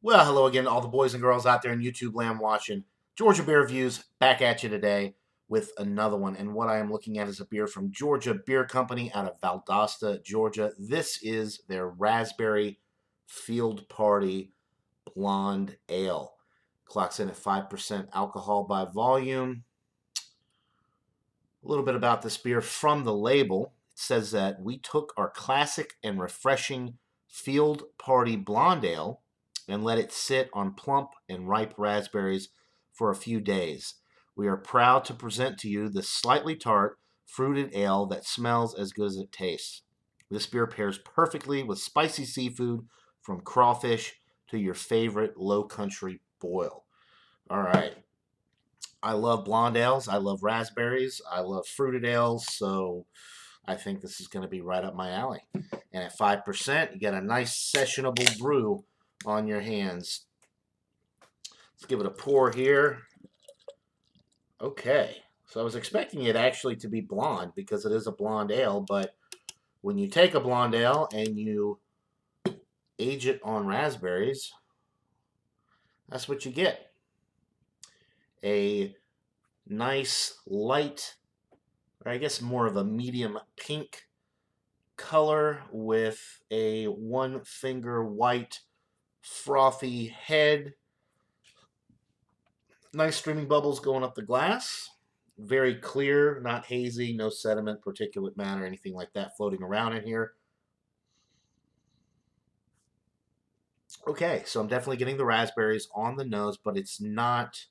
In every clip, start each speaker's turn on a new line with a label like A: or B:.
A: Well, hello again to all the boys and girls out there in YouTube land watching. Georgia Beer Reviews back at you today with another one. And what I am looking at is a beer from Georgia Beer Company out of Valdosta, Georgia. This is their Raspberry Field Party Blonde Ale. Clocks in at 5% alcohol by volume. A little bit about this beer from the label. It says that we took our classic and refreshing Field Party Blonde Ale and let it sit on plump and ripe raspberries for a few days. We are proud to present to you this slightly tart, fruited ale that smells as good as it tastes. This beer pairs perfectly with spicy seafood from crawfish to your favorite low country boil. All right. I love blonde ales. I love raspberries. I love fruited ales. So I think this is going to be right up my alley. And at 5%, you get a nice sessionable brew on your hands. Let's give it a pour here. Okay. So I was expecting it actually to be blonde because it is a blonde ale. But when you take a blonde ale and you age it on raspberries, that's what you get. A nice light, or I guess more of a medium pink color with a one finger white frothy head. Nice streaming bubbles going up the glass. Very clear, not hazy, no sediment, particulate matter, anything like that floating around in here. Okay, so I'm definitely getting the raspberries on the nose, but it's not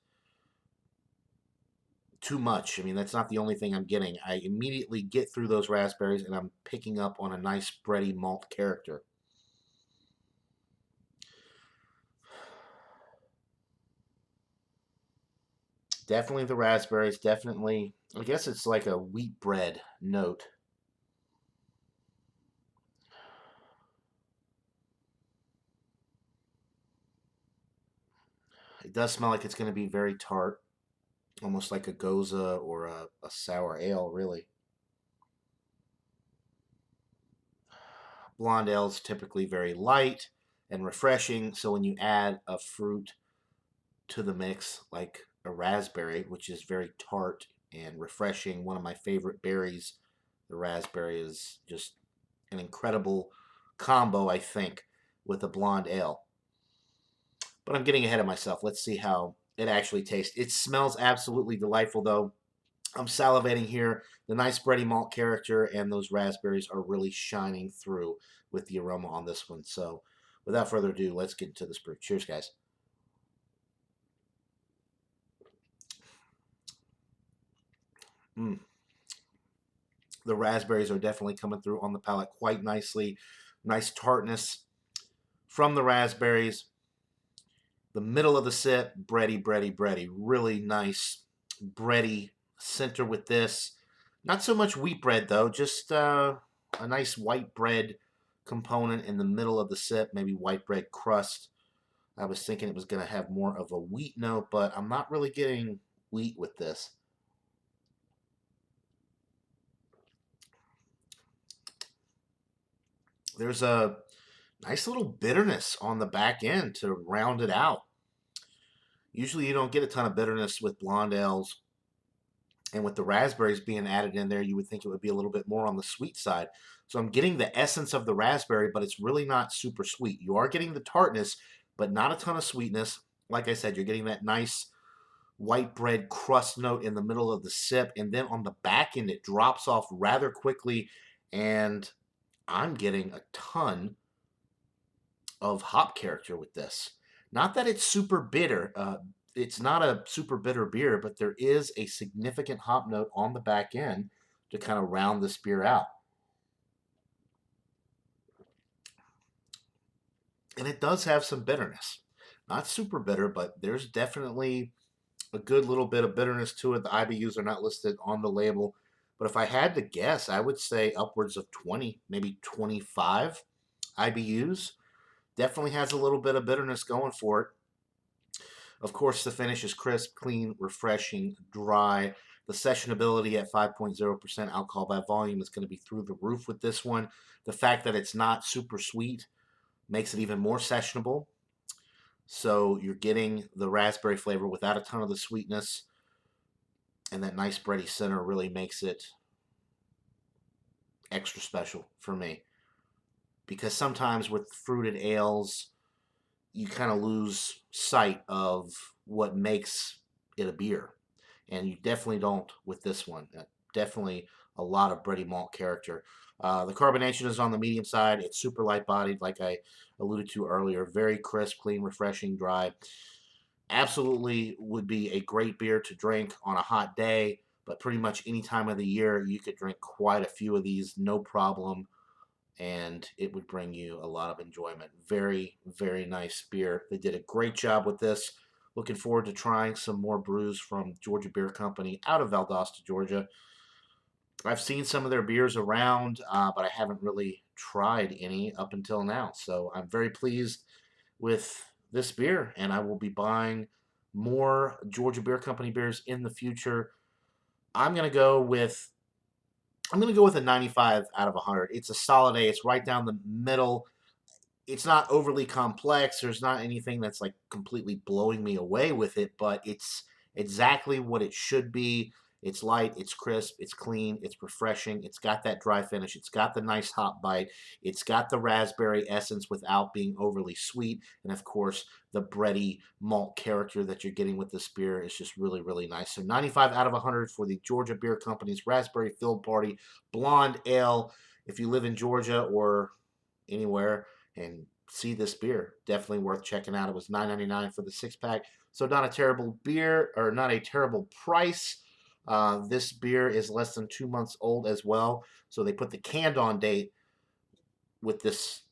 A: too much. I mean, that's not the only thing I'm getting. I immediately get through those raspberries and I'm picking up on a nice bready malt character. Definitely the raspberries, definitely, I guess it's like a wheat bread note. It does smell like it's going to be very tart, almost like a goza or a sour ale, really. Blonde ale is typically very light and refreshing, so when you add a fruit to the mix, like a raspberry, which is very tart and refreshing, one of my favorite berries, the raspberry is just an incredible combo, I think, with a blonde ale. But I'm getting ahead of myself. Let's see how it actually tastes. It smells absolutely delightful, though. I'm salivating here. The nice bready malt character and those raspberries are really shining through with the aroma on this one. So without further ado, let's get into this brew. Cheers, guys. Mm. The raspberries are definitely coming through on the palate quite nicely. Nice tartness from the raspberries. The middle of the sip, bready, bready, bready. Really nice bready center with this. Not so much wheat bread, though. Just a nice white bread component in the middle of the sip. Maybe white bread crust. I was thinking it was going to have more of a wheat note, but I'm not really getting wheat with this. There's a nice little bitterness on the back end to round it out. Usually you don't get a ton of bitterness with blonde ales, and with the raspberries being added in there, you would think it would be a little bit more on the sweet side. So I'm getting the essence of the raspberry, but it's really not super sweet. You are getting the tartness, but not a ton of sweetness. Like I said, you're getting that nice white bread crust note in the middle of the sip, and then on the back end, it drops off rather quickly, and I'm getting a ton of hop character with this. Not that it's super bitter. It's not a super bitter beer, but there is a significant hop note on the back end to kind of round this beer out. And it does have some bitterness. Not super bitter, but there's definitely a good little bit of bitterness to it. The IBUs are not listed on the label, but if I had to guess, I would say upwards of 20, maybe 25 IBUs. Definitely has a little bit of bitterness going for it. Of course, the finish is crisp, clean, refreshing, dry. The sessionability at 5.0% alcohol by volume is going to be through the roof with this one. The fact that it's not super sweet makes it even more sessionable. So you're getting the raspberry flavor without a ton of the sweetness, and that nice bready center really makes it extra special for me. Because sometimes with fruited ales, you kind of lose sight of what makes it a beer. And you definitely don't with this one. Definitely a lot of bready malt character. The carbonation is on the medium side. It's super light bodied, like I alluded to earlier. Very crisp, clean, refreshing, dry. Absolutely would be a great beer to drink on a hot day, but pretty much any time of the year, you could drink quite a few of these, no problem, and it would bring you a lot of enjoyment. Very, very nice beer. They did a great job with this. Looking forward to trying some more brews from Georgia Beer Company out of Valdosta, Georgia. I've seen some of their beers around, but I haven't really tried any up until now. So I'm very pleased with this beer, and I will be buying more Georgia Beer Company beers in the future. I'm gonna go with I'm gonna go with a 95 out of 100. It's a solid A. It's right down the middle. It's not overly complex. There's not anything that's like completely blowing me away with it, but it's exactly what it should be. It's light, it's crisp, it's clean, it's refreshing. It's got that dry finish. It's got the nice hop bite. It's got the raspberry essence without being overly sweet. And of course, the bready malt character that you're getting with this beer is just really, really nice. So 95 out of 100 for the Georgia Beer Company's Raspberry Filled Party Blonde Ale. If you live in Georgia or anywhere and see this beer, definitely worth checking out. It was $9.99 for the 6-pack, so not a terrible beer, or not a terrible price. This beer is less than 2 months old as well, so they put the canned on date with this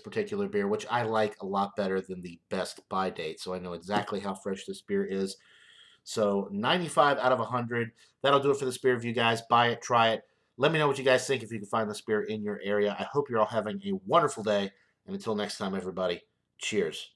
A: particular beer, which I like a lot better than the best by date. So I know exactly how fresh this beer is. So 95 out of 100. That'll do it for this beer review, guys. Buy it, try it. Let me know what you guys think if you can find this beer in your area. I hope you're all having a wonderful day. And until next time, everybody, cheers.